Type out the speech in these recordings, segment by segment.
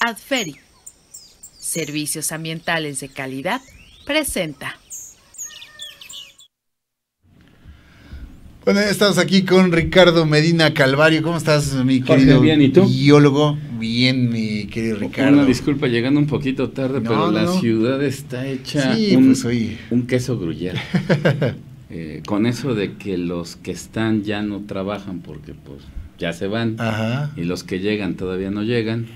Adferi, Servicios Ambientales de Calidad, presenta. Bueno, estamos aquí con Ricardo Medina Calvario. ¿Cómo estás, mi querido Jorge, bien, ¿y tú? biólogo? Bien, mi querido Ricardo. Una disculpa, llegando un poquito tarde, pero la ciudad está hecha un queso gruyere. Con eso de que los que están ya no trabajan porque pues ya se van. Ajá. Y los que llegan todavía no llegan.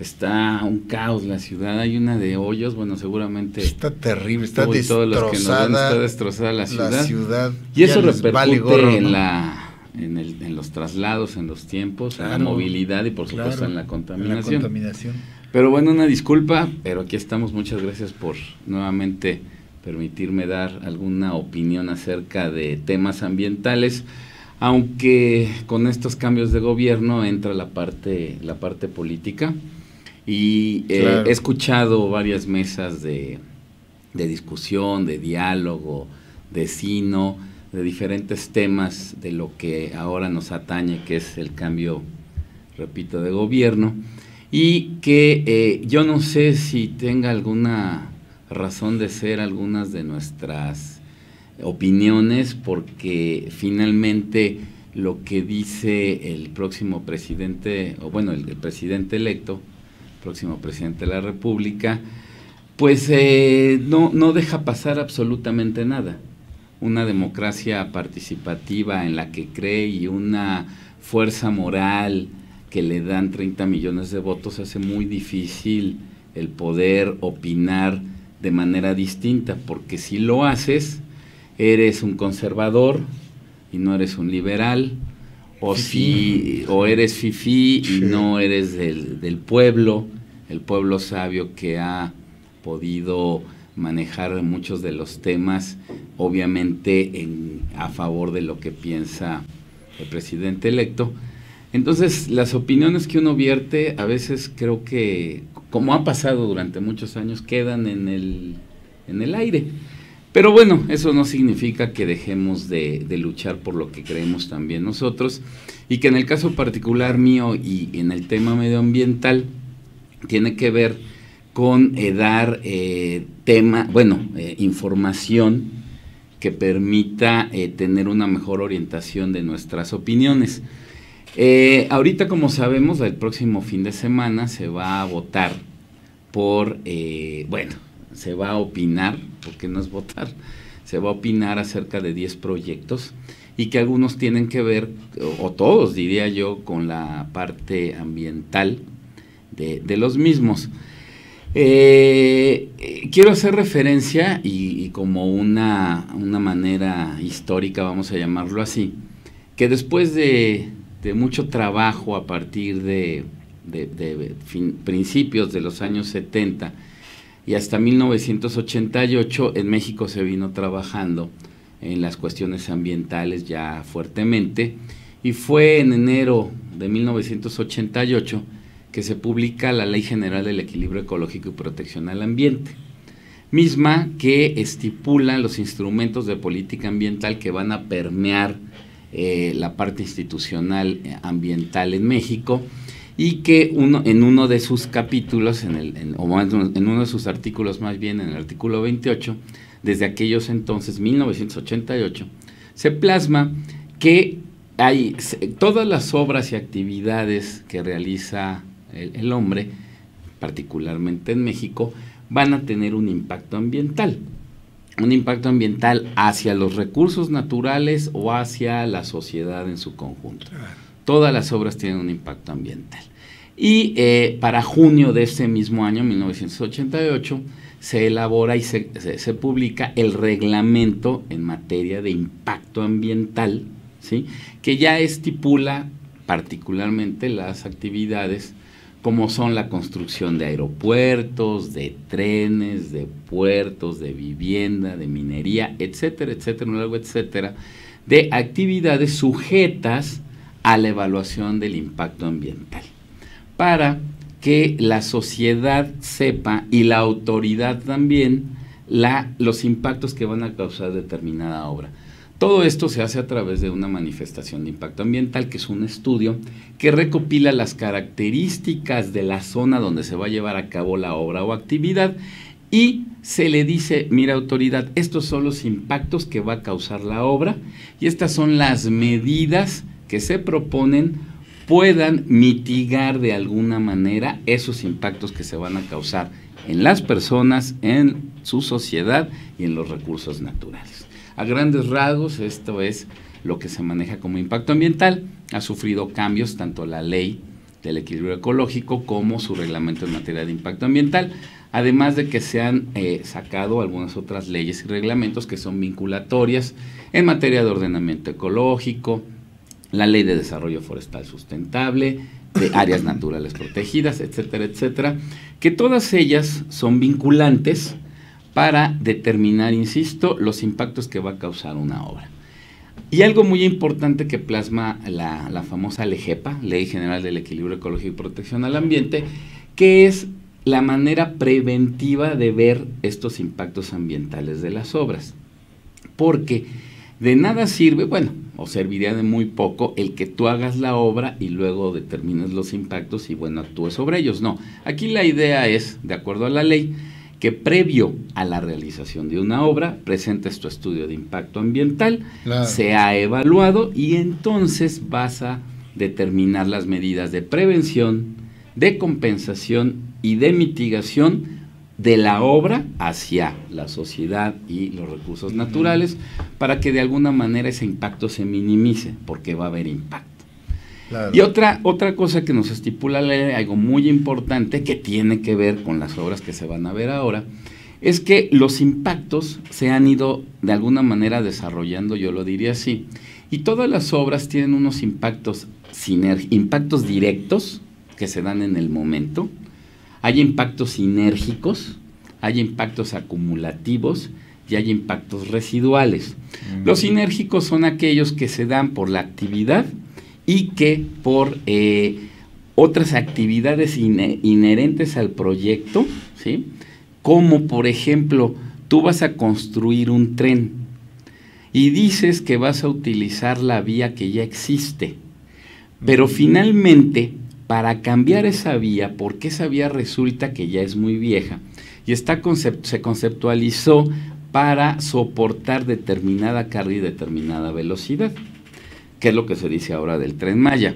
Está un caos la ciudad, hay una de hoyos, bueno, seguramente está terrible, está destrozada la ciudad. Y eso repercute en los traslados, en los tiempos, en la movilidad y por supuesto en la contaminación. Pero bueno, una disculpa, pero aquí estamos. Muchas gracias por nuevamente permitirme dar alguna opinión acerca de temas ambientales, aunque con estos cambios de gobierno entra la parte política. Y he escuchado varias mesas de discusión, de diálogo, de sino, de diferentes temas de lo que ahora nos atañe, que es el cambio, repito, de gobierno, y que yo no sé si tenga alguna razón de ser algunas de nuestras opiniones, porque finalmente lo que dice el próximo presidente, o bueno, el presidente electo, próximo presidente de la República, pues no deja pasar absolutamente nada. Una democracia participativa en la que cree y una fuerza moral que le dan 30 millones de votos hace muy difícil el poder opinar de manera distinta, porque si lo haces, eres un conservador y no eres un liberal, o eres fifí y no eres del pueblo, el pueblo sabio que ha podido manejar muchos de los temas, obviamente a favor de lo que piensa el presidente electo. Entonces, las opiniones que uno vierte, a veces creo que, como ha pasado durante muchos años, quedan en el aire. Pero bueno, eso no significa que dejemos de luchar por lo que creemos también nosotros, y que en el caso particular mío y en el tema medioambiental tiene que ver con dar información que permita tener una mejor orientación de nuestras opiniones. Ahorita, como sabemos, el próximo fin de semana se va a votar se va a opinar, porque no es votar, se va a opinar acerca de 10 proyectos, y que algunos tienen que ver, o todos diría yo, con la parte ambiental de los mismos. Quiero hacer referencia, y como una manera histórica, vamos a llamarlo así, que después de mucho trabajo a partir de principios de los años 70, y hasta 1988 en México se vino trabajando en las cuestiones ambientales ya fuertemente, y fue en enero de 1988 que se publica la Ley General del Equilibrio Ecológico y Protección al Ambiente, misma que estipula los instrumentos de política ambiental que van a permear la parte institucional ambiental en México, y que en uno de sus capítulos, en uno de sus artículos, más bien en el artículo 28, desde aquellos entonces, 1988, se plasma que hay todas las obras y actividades que realiza el hombre, particularmente en México, van a tener un impacto ambiental hacia los recursos naturales o hacia la sociedad en su conjunto. Todas las obras tienen un impacto ambiental. Y para junio de ese mismo año, 1988, se elabora y se publica el reglamento en materia de impacto ambiental, ¿sí?, que ya estipula particularmente las actividades como son la construcción de aeropuertos, de trenes, de puertos, de vivienda, de minería, etcétera, etcétera, de actividades sujetas a la evaluación del impacto ambiental, para que la sociedad sepa, y la autoridad también, los impactos que van a causar determinada obra. Todo esto se hace a través de una manifestación de impacto ambiental, que es un estudio que recopila las características de la zona donde se va a llevar a cabo la obra o actividad y se le dice, mira autoridad, estos son los impactos que va a causar la obra y estas son las medidas que se proponen puedan mitigar de alguna manera esos impactos que se van a causar en las personas, en su sociedad y en los recursos naturales. A grandes rasgos, esto es lo que se maneja como impacto ambiental. Ha sufrido cambios tanto la ley del equilibrio ecológico como su reglamento en materia de impacto ambiental, además de que se han sacado algunas otras leyes y reglamentos que son vinculatorias en materia de ordenamiento ecológico, la ley de desarrollo forestal sustentable, de áreas naturales protegidas, etcétera, etcétera, que todas ellas son vinculantes para determinar, insisto, los impactos que va a causar una obra. Y algo muy importante que plasma la famosa LEGEPA, Ley General del Equilibrio Ecológico y Protección al Ambiente, que es la manera preventiva de ver estos impactos ambientales de las obras. Porque de nada sirve, bueno, o serviría de muy poco el que tú hagas la obra y luego determines los impactos y bueno, actúes sobre ellos. No, aquí la idea es, de acuerdo a la ley, que previo a la realización de una obra, presentes tu estudio de impacto ambiental, claro, se ha evaluado y entonces vas a determinar las medidas de prevención, de compensación y de mitigación de la obra hacia la sociedad y los recursos naturales para que de alguna manera ese impacto se minimice, porque va a haber impacto. Claro. Y otra cosa que nos estipula la ley, algo muy importante que tiene que ver con las obras que se van a ver ahora, es que los impactos se han ido de alguna manera desarrollando, yo lo diría así, y todas las obras tienen unos impactos directos que se dan en el momento, hay impactos sinérgicos, hay impactos acumulativos y hay impactos residuales. Los sinérgicos son aquellos que se dan por la actividad y que por otras actividades inherentes al proyecto, ¿sí? Como por ejemplo, tú vas a construir un tren y dices que vas a utilizar la vía que ya existe, pero finalmente para cambiar esa vía, porque esa vía resulta que ya es muy vieja y se conceptualizó para soportar determinada carga y determinada velocidad, que es lo que se dice ahora del Tren Maya.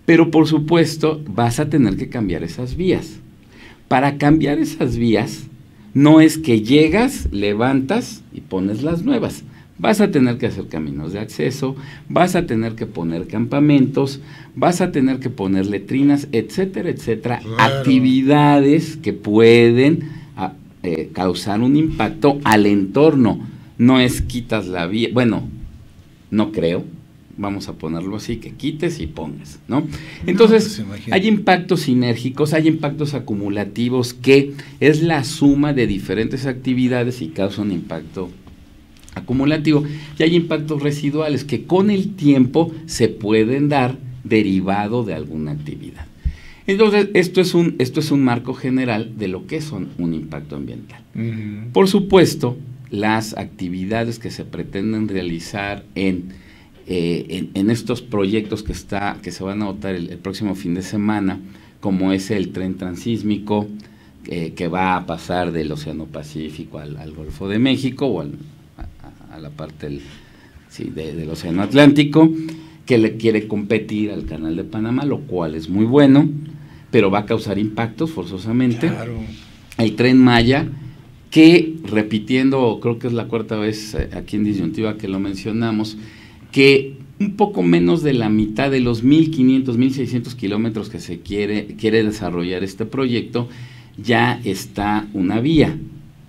Pero por supuesto vas a tener que cambiar esas vías. Para cambiar esas vías no es que llegas, levantas y pones las nuevas. Vas a tener que hacer caminos de acceso, vas a tener que poner campamentos, vas a tener que poner letrinas, etcétera, etcétera. Claro. Actividades que pueden causar un impacto al entorno. No es quitas la vía, bueno, no creo, vamos a ponerlo así, que quites y pongas, ¿no? Entonces, no, pues hay impactos sinérgicos, hay impactos acumulativos, que es la suma de diferentes actividades y causa un impacto acumulativo, y hay impactos residuales que con el tiempo se pueden dar derivado de alguna actividad. Entonces, esto es un marco general de lo que es un impacto ambiental. Por supuesto, las actividades que se pretenden realizar en estos proyectos que se van a votar el próximo fin de semana, como es el tren transísmico que va a pasar del Océano Pacífico al Golfo de México o a la parte del Océano Atlántico, que le quiere competir al Canal de Panamá, lo cual es muy bueno, pero va a causar impactos forzosamente. Claro. El Tren Maya, que repitiendo, creo que es la cuarta vez aquí en Disyuntiva que lo mencionamos, que un poco menos de la mitad de los 1.500, 1.600 kilómetros que se quiere desarrollar este proyecto, ya está una vía,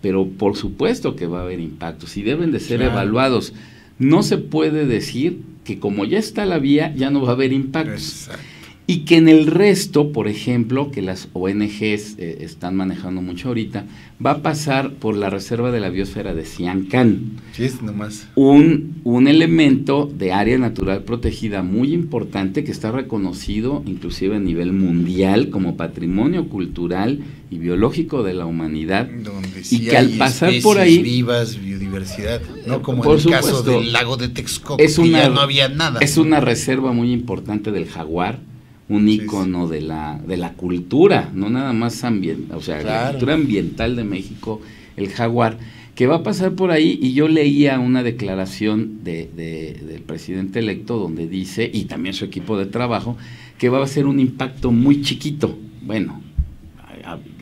pero por supuesto que va a haber impactos y deben de ser evaluados. No se puede decir que como ya está la vía, ya no va a haber impactos. Exacto. y que en el resto, por ejemplo, que las ONGs están manejando mucho ahorita, va a pasar por la Reserva de la Biosfera de Siancán. Sí, es nomás. Un elemento de área natural protegida muy importante que está reconocido inclusive a nivel mundial como patrimonio cultural y biológico de la humanidad. Donde sí y que al pasar por ahí vivas, biodiversidad, no como en el caso del lago de Texcoco, que ya no había nada. Es una reserva muy importante del jaguar, un ícono de la cultura, no nada más ambiental, o sea, la cultura ambiental de México, el jaguar, que va a pasar por ahí. Y yo leía una declaración del presidente electo donde dice, y también su equipo de trabajo, que va a ser un impacto muy chiquito. Bueno,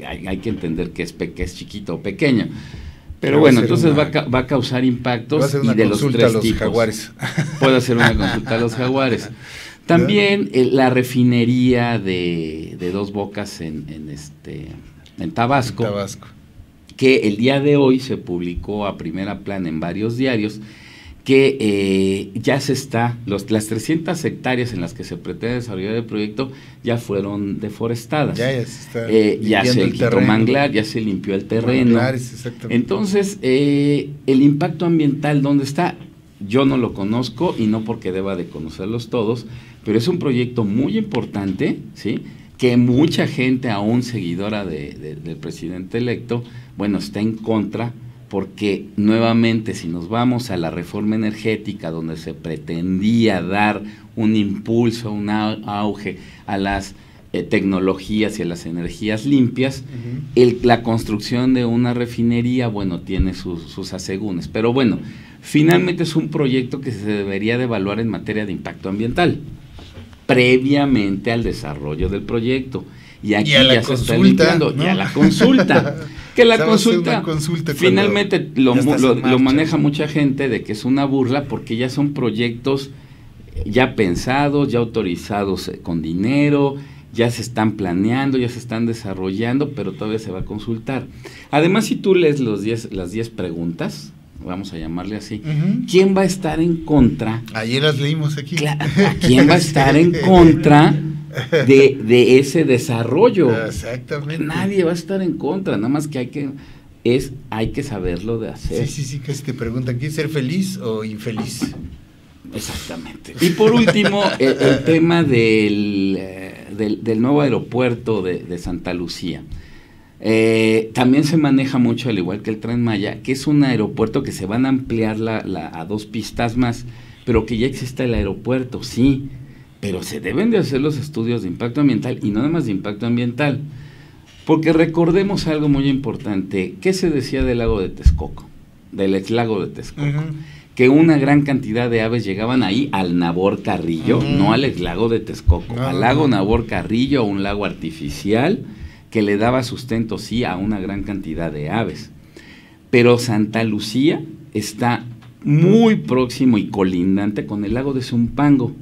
hay que entender que es chiquito o pequeño, pero bueno, entonces va a causar impactos y de los tres tipos. Jaguares. Puede hacer una consulta a los jaguares. También la refinería de Dos Bocas en Tabasco, que el día de hoy se publicó a primera plana en varios diarios, que ya se las 300 hectáreas en las que se pretende desarrollar el proyecto ya fueron deforestadas. Ya se quitó manglar, ya se limpió el terreno. Entonces, el impacto ambiental, ¿dónde está? Yo no lo conozco, y no porque deba de conocerlos todos, pero es un proyecto muy importante, ¿sí?, que mucha gente, aún seguidora del presidente electo, bueno, está en contra, porque nuevamente, si nos vamos a la reforma energética, donde se pretendía dar un impulso, un auge a las tecnologías y a las energías limpias, la construcción de una refinería, bueno, tiene sus asegúnes, pero bueno, finalmente es un proyecto que se debería de evaluar en materia de impacto ambiental, previamente al desarrollo del proyecto. Y aquí ya se está limpiando, ¿no? Y a la consulta. Que la consulta finalmente lo maneja mucha gente de que es una burla, porque ya son proyectos ya pensados, ya autorizados con dinero, ya se están planeando, ya se están desarrollando, pero todavía se va a consultar. Además, si tú lees las 10 preguntas, vamos a llamarle así, ¿quién va a estar en contra? Ayer las leímos aquí. ¿Quién va a estar en contra de ese desarrollo? Exactamente. Nadie va a estar en contra, nada más que hay que saberlo de hacer. Sí, que si te preguntan, ¿quieres ser feliz o infeliz? Exactamente. Y por último, el tema del nuevo aeropuerto de Santa Lucía. También se maneja mucho, al igual que el Tren Maya, que es un aeropuerto que se van a ampliar a 2 pistas más, pero que ya existe el aeropuerto, sí, pero se deben de hacer los estudios de impacto ambiental, y no nada más de impacto ambiental, porque recordemos algo muy importante. ¿Qué se decía del lago de Texcoco? Del ex lago de Texcoco. Que una gran cantidad de aves llegaban ahí al Nabor Carrillo, no al ex lago de Texcoco, al lago Nabor Carrillo, un lago artificial que le daba sustento, sí, a una gran cantidad de aves. Pero Santa Lucía está muy próximo y colindante con el lago de Zumpango,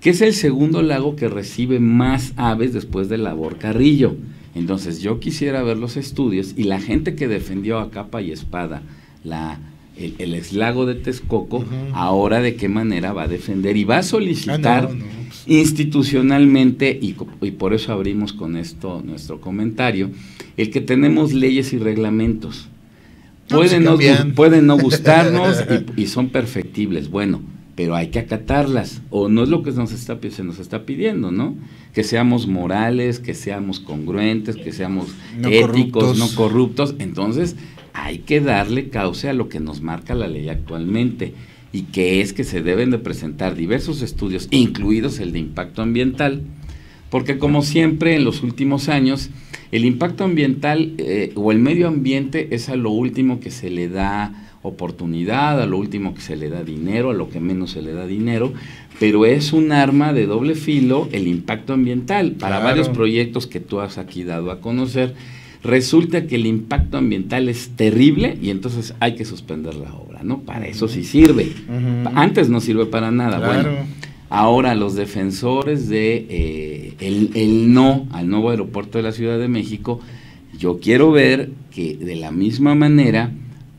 que es el segundo lago que recibe más aves después del Nabor Carrillo. Entonces yo quisiera ver los estudios, y la gente que defendió a capa y espada el ex lago de Texcoco, ahora de qué manera va a defender y va a solicitar institucionalmente, y por eso abrimos con esto nuestro comentario, el que tenemos leyes y reglamentos. Pueden no gustarnos y son perfectibles, bueno, pero hay que acatarlas, o no es lo que se nos está pidiendo, ¿no? Que seamos morales, que seamos congruentes, que seamos éticos, no corruptos. Entonces hay que darle cauce a lo que nos marca la ley actualmente, y que es que se deben de presentar diversos estudios, incluidos el de impacto ambiental, porque como siempre en los últimos años, el impacto ambiental o el medio ambiente es a lo último que se le da oportunidad, a lo último que se le da dinero, a lo que menos se le da dinero, pero es un arma de doble filo el impacto ambiental. Para varios proyectos que tú has aquí dado a conocer, resulta que el impacto ambiental es terrible, y entonces hay que suspender la obra, ¿no? Para eso sí sirve. Antes no sirve para nada. Bueno, ahora los defensores de el no al nuevo aeropuerto de la Ciudad de México, yo quiero ver que de la misma manera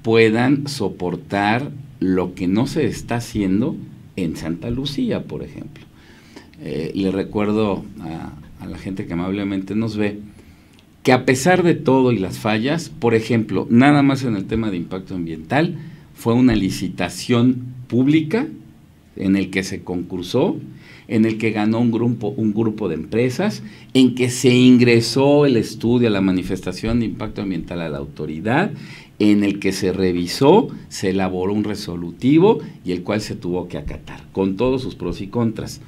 puedan soportar lo que no se está haciendo en Santa Lucía, por ejemplo. le recuerdo a la gente que amablemente nos ve, que a pesar de todo y las fallas, por ejemplo, nada más en el tema de impacto ambiental, fue una licitación pública en el que se concursó, en el que ganó un grupo de empresas, en que se ingresó el estudio, la manifestación de impacto ambiental a la autoridad, en el que se revisó, se elaboró un resolutivo y el cual se tuvo que acatar, con todos sus pros y contras.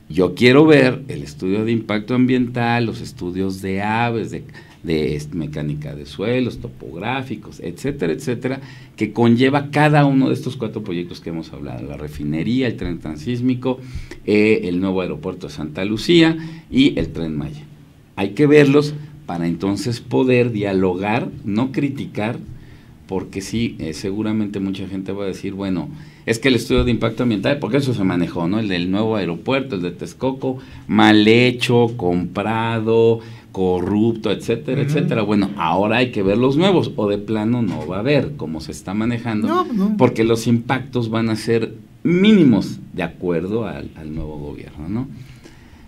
Yo quiero ver el estudio de impacto ambiental, los estudios de aves, de mecánica de suelos, topográficos, etcétera, etcétera, que conlleva cada uno de estos 4 proyectos que hemos hablado: la refinería, el tren transísmico, el nuevo aeropuerto de Santa Lucía y el Tren Maya. Hay que verlos para entonces poder dialogar, no criticar, porque sí, seguramente mucha gente va a decir, bueno, es que el estudio de impacto ambiental, porque eso se manejó, ¿no? El del nuevo aeropuerto, el de Texcoco, mal hecho, comprado, corrupto, etcétera, etcétera. Bueno, ahora hay que ver los nuevos, o de plano no va a haber, como se está manejando, porque los impactos van a ser mínimos de acuerdo al nuevo gobierno, ¿no?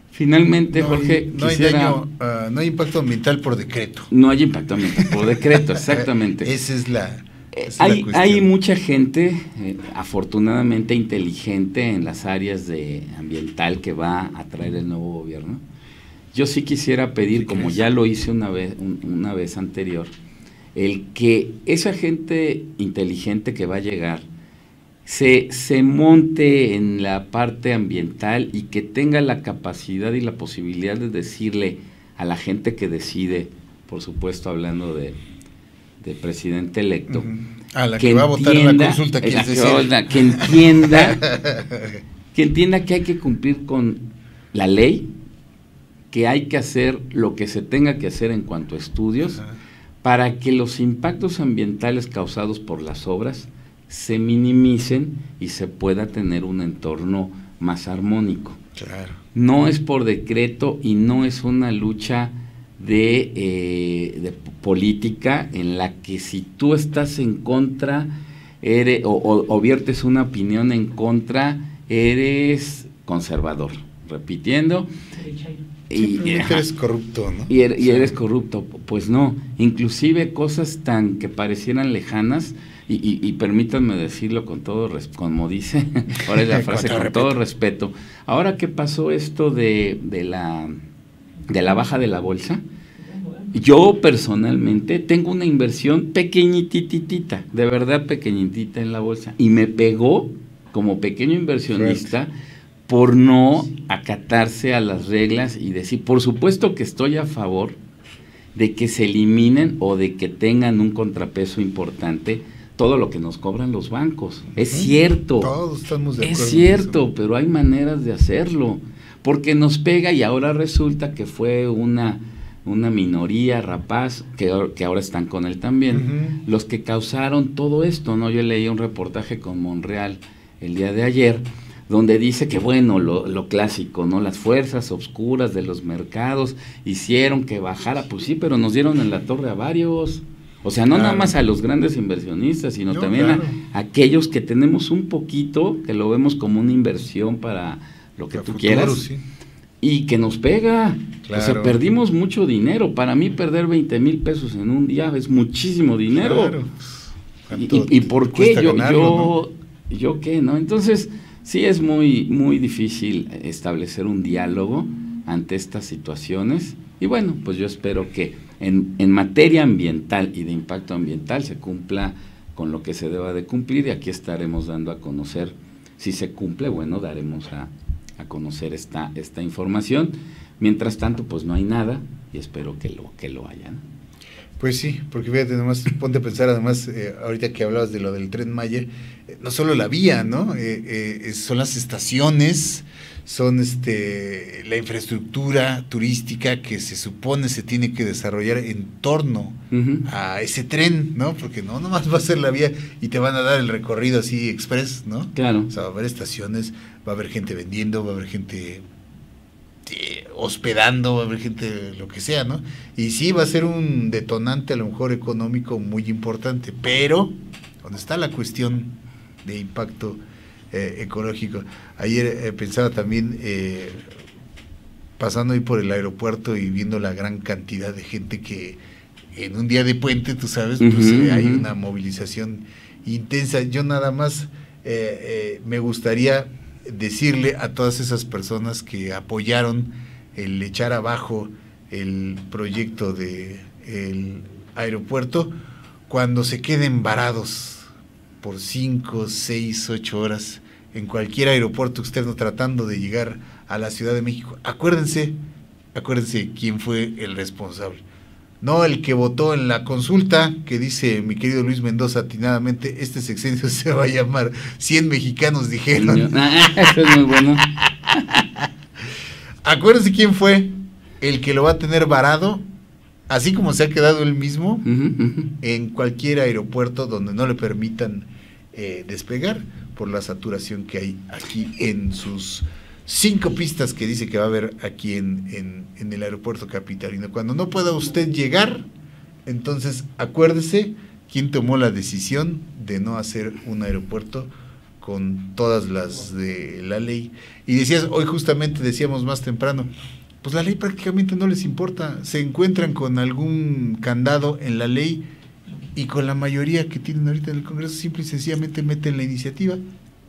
Finalmente, Jorge, no hay impacto ambiental por decreto. No hay impacto ambiental por decreto, exactamente. Esa es la cuestión. Hay mucha gente, afortunadamente inteligente en las áreas de ambiental que va a traer el nuevo gobierno. Yo sí quisiera pedir, como ya lo hice una vez anterior, el que esa gente inteligente que va a llegar se monte en la parte ambiental y que tenga la capacidad y la posibilidad de decirle a la gente que decide, por supuesto hablando de presidente electo, a la que va a votar en la consulta, que entienda que hay que cumplir con la ley, que hay que hacer lo que se tenga que hacer en cuanto a estudios, para que los impactos ambientales causados por las obras se minimicen y se pueda tener un entorno más armónico. Claro. No es por decreto y no es una lucha de política en la que si tú estás en contra o viertes una opinión en contra, eres conservador. Repitiendo. Y eres corrupto, ¿no? Y eres corrupto. Pues no, inclusive cosas tan que parecieran lejanas, y permítanme decirlo con todo respeto, como dice, ahora es la frase, con todo respeto. Ahora que pasó esto de la baja de la bolsa, yo personalmente tengo una inversión pequeñititita, de verdad pequeñitita en la bolsa, y me pegó como pequeño inversionista por no acatarse a las reglas y decir, por supuesto que estoy a favor de que se eliminen o de que tengan un contrapeso importante todo lo que nos cobran los bancos. Es cierto. Todos estamos de acuerdo. Es cierto, pero hay maneras de hacerlo, porque nos pega y ahora resulta que fue una minoría rapaz que ahora están con él también, los que causaron todo esto, ¿no? Yo leí un reportaje con Monreal el día de ayer, donde dice que, bueno, lo clásico, ¿no? Las fuerzas oscuras de los mercados hicieron que bajara, pues sí, pero nos dieron en la torre a varios. O sea, no nada más a los grandes inversionistas, sino también a aquellos que tenemos un poquito, que lo vemos como una inversión para lo que tú quieras, sí, y que nos pega. O sea, perdimos mucho dinero. Para mí perder 20,000 pesos en un día es muchísimo dinero. ¿Y por qué? Yo qué, ¿no? Entonces, sí es muy, muy difícil establecer un diálogo ante estas situaciones. Y bueno, pues yo espero que en materia ambiental y de impacto ambiental se cumpla con lo que se deba de cumplir, y aquí estaremos dando a conocer, si se cumple, bueno, daremos a conocer esta información. Mientras tanto, pues no hay nada, y espero que lo haya, ¿no? Pues sí, porque fíjate, nomás ponte a pensar, además, ahorita que hablabas de lo del Tren Maya, no solo la vía, ¿no? Son las estaciones, son la infraestructura turística que se supone se tiene que desarrollar en torno a ese tren, ¿no? Porque no nomás va a ser la vía y te van a dar el recorrido así express, ¿no? Claro. O sea, va a haber estaciones, va a haber gente vendiendo, va a haber gente hospedando, va a haber gente lo que sea, ¿no? Y sí va a ser un detonante a lo mejor económico muy importante, pero donde está la cuestión de impacto ecológico. Ayer pensaba también, pasando ahí por el aeropuerto y viendo la gran cantidad de gente que en un día de puente, tú sabes, pues hay una movilización intensa. Yo nada más me gustaría decirle a todas esas personas que apoyaron el echar abajo el proyecto de el aeropuerto, cuando se queden varados por 5, 6, 8 horas en cualquier aeropuerto externo tratando de llegar a la Ciudad de México, acuérdense quién fue el responsable. No el que votó en la consulta, que dice mi querido Luis Mendoza atinadamente, este sexenio se va a llamar 100 mexicanos dijeron. Eso es muy bueno. Acuérdense quién fue el que lo va a tener varado, así como se ha quedado él mismo, en cualquier aeropuerto donde no le permitan despegar por la saturación que hay aquí en sus 5 pistas que dice que va a haber aquí en el aeropuerto capitalino. Cuando no pueda usted llegar, entonces acuérdese quién tomó la decisión de no hacer un aeropuerto con todas las de la ley. Y decías, hoy justamente decíamos más temprano, pues la ley prácticamente no les importa, se encuentran con algún candado en la ley y con la mayoría que tienen ahorita en el Congreso simple y sencillamente meten la iniciativa.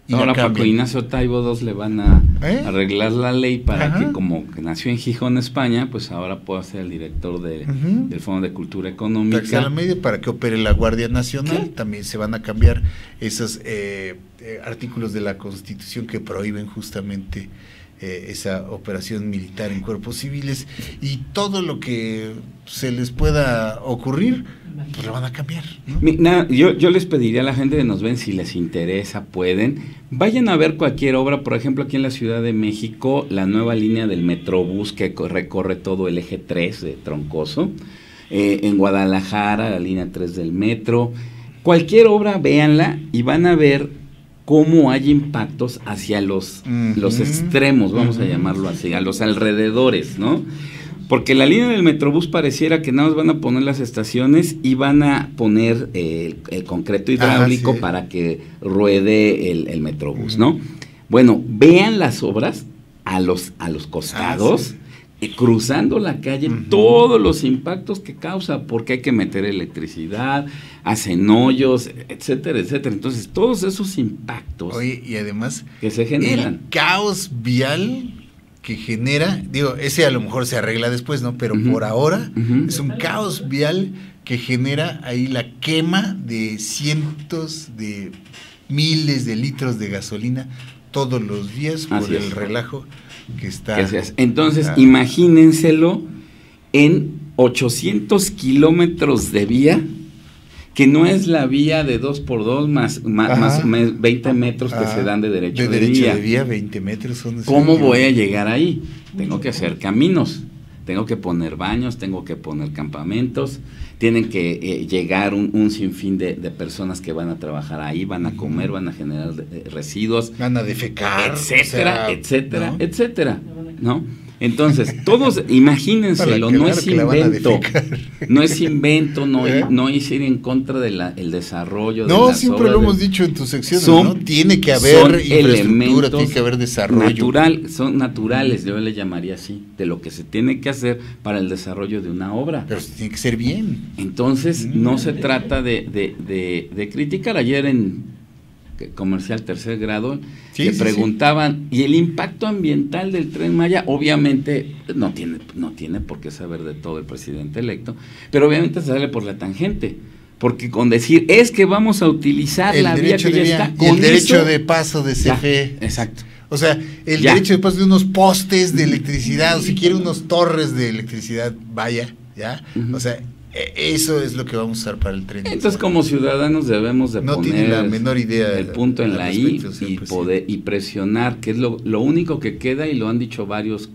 Y ahora Paco Ignacio Taibo II le van a arreglar la ley para que, como que nació en Gijón, España, pues ahora pueda ser el director del Fondo de Cultura Económica. Taxa a la media para que opere la Guardia Nacional. También se van a cambiar esos artículos de la Constitución que prohíben justamente esa operación militar en cuerpos civiles, y todo lo que se les pueda ocurrir, pues lo van a cambiar, ¿no? Yo les pediría a la gente que nos ven, si les interesa, pueden, vayan a ver cualquier obra. Por ejemplo, aquí en la Ciudad de México, la nueva línea del Metrobús que recorre todo el eje 3 de Troncoso, en Guadalajara, la línea 3 del metro, cualquier obra, véanla y van a ver cómo hay impactos hacia los extremos, vamos a llamarlo así, a los alrededores, ¿no? Porque la línea del Metrobús pareciera que nada más van a poner las estaciones y van a poner el concreto hidráulico para que ruede el Metrobús, ¿no? Bueno, vean las obras a los costados, cruzando la calle, todos los impactos que causa, porque hay que meter electricidad, hacen hoyos, etcétera, etcétera. Entonces, todos esos impactos, oye, y además que se generan, el caos vial que genera, digo, ese a lo mejor se arregla después, ¿no? Pero por ahora es un caos vial que genera ahí la quema de cientos de miles de litros de gasolina todos los días por el relajo que está. Entonces, imagínenselo en 800 kilómetros de vía, que no es la vía de 2x2 más 20 metros que se dan de derecho de vía. 20 metros son. ¿Cómo voy a llegar ahí? Tengo que hacer caminos, tengo que poner baños, tengo que poner campamentos, tienen que llegar un sinfín de personas que van a trabajar ahí, van a comer, van a generar residuos, van a defecar, etcétera, etcétera, etcétera, ¿no? Entonces, todos, imagínenselo, no es invento, no es ir en contra del desarrollo de las siempre obras. Lo hemos dicho en tus secciones, ¿no? Tiene que haber infraestructura, tiene que haber desarrollo. Son naturales, yo le llamaría así, de lo que se tiene que hacer para el desarrollo de una obra. Pero tiene que ser bien. Entonces, no se trata de criticar. Ayer en Comercial Tercer Grado le preguntaban, y el impacto ambiental del Tren Maya, obviamente no tiene por qué saber de todo el presidente electo, pero obviamente se sale por la tangente, porque con decir es que vamos a utilizar la vía que ya está, con el derecho de paso de CFE. Exacto. O sea, el derecho de paso de unos postes de electricidad, o si quiere unos torres de electricidad, vaya, ¿ya? O sea, eso es lo que vamos a usar para el tren. Entonces, como ciudadanos debemos de poner la menor idea el punto en la I y presionar, que es lo único que queda, y lo han dicho varios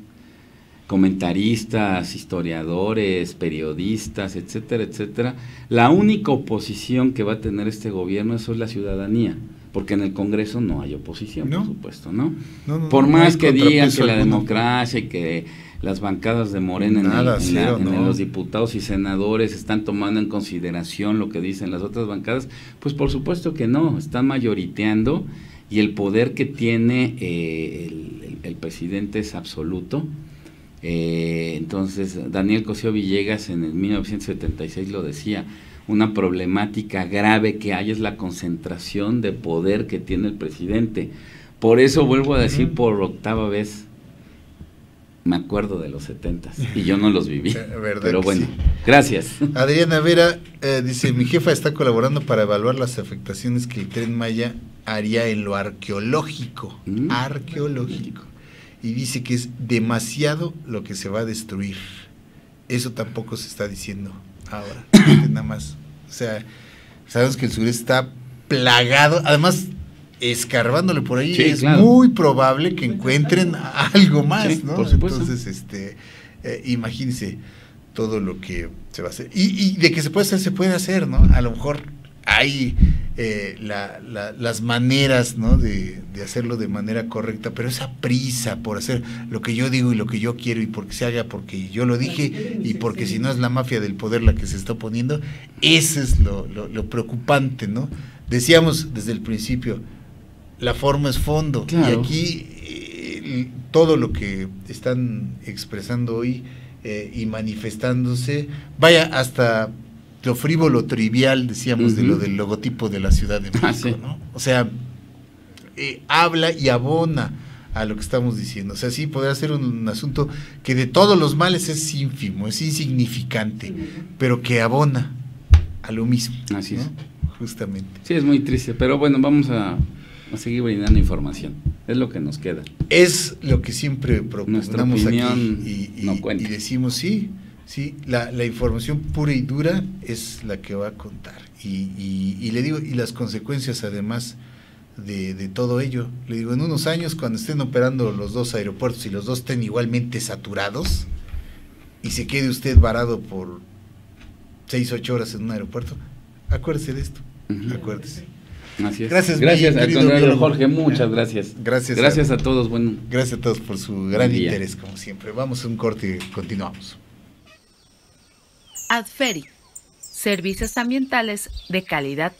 comentaristas, historiadores, periodistas, etcétera, etcétera. La única oposición que va a tener este gobierno, eso es la ciudadanía, porque en el Congreso no hay oposición, por supuesto, ¿no? Por más que digan que la democracia y que las bancadas de Morena en los diputados y senadores están tomando en consideración lo que dicen las otras bancadas, pues por supuesto que no, están mayoriteando y el poder que tiene el presidente es absoluto. Entonces, Daniel Cosío Villegas en el 1976 lo decía, una problemática grave que hay es la concentración de poder que tiene el presidente. Por eso vuelvo a decir por octava vez, me acuerdo de los 70s y yo no los viví, pero bueno, sí. Gracias. Adriana Vera dice, mi jefa está colaborando para evaluar las afectaciones que el Tren Maya haría en lo arqueológico, arqueológico, y dice que es demasiado lo que se va a destruir. Eso tampoco se está diciendo ahora, nada más. O sea, sabemos que el sureste está plagado, además escarbándole por ahí, sí, es claro, muy probable que encuentren algo más, sí, ¿no? Por supuesto. Entonces, imagínense todo lo que se va a hacer. Y de que se puede hacer, ¿no? A lo mejor hay las maneras, ¿no? de hacerlo de manera correcta, pero esa prisa por hacer lo que yo digo y lo que yo quiero y porque se haga porque yo lo dije y porque si no es la mafia del poder la que se está oponiendo, eso es lo preocupante, ¿no? Decíamos desde el principio, la forma es fondo, claro, y aquí todo lo que están expresando hoy y manifestándose, vaya hasta lo frívolo trivial, decíamos, de lo del logotipo de la Ciudad de México, sí, ¿no? O sea, habla y abona a lo que estamos diciendo. O sea, sí podría ser un asunto que de todos los males es ínfimo, es insignificante, pero que abona a lo mismo. Así, ¿no? Es. Justamente. Sí, es muy triste, pero bueno, vamos a seguir brindando información, es lo que nos queda. Es lo que siempre proponemos aquí y decimos, sí, la información pura y dura es la que va a contar. Y le digo, y las consecuencias además de todo ello, le digo, en unos años cuando estén operando los dos aeropuertos y los dos estén igualmente saturados y se quede usted varado por 6-8 horas en un aeropuerto, acuérdese de esto, acuérdese. Así es. Gracias al contrario, Jorge, muchas gracias. Gracias a todos. Bueno, gracias a todos por su gran interés, como siempre. Vamos a un corte y continuamos. Adferi, servicios ambientales de calidad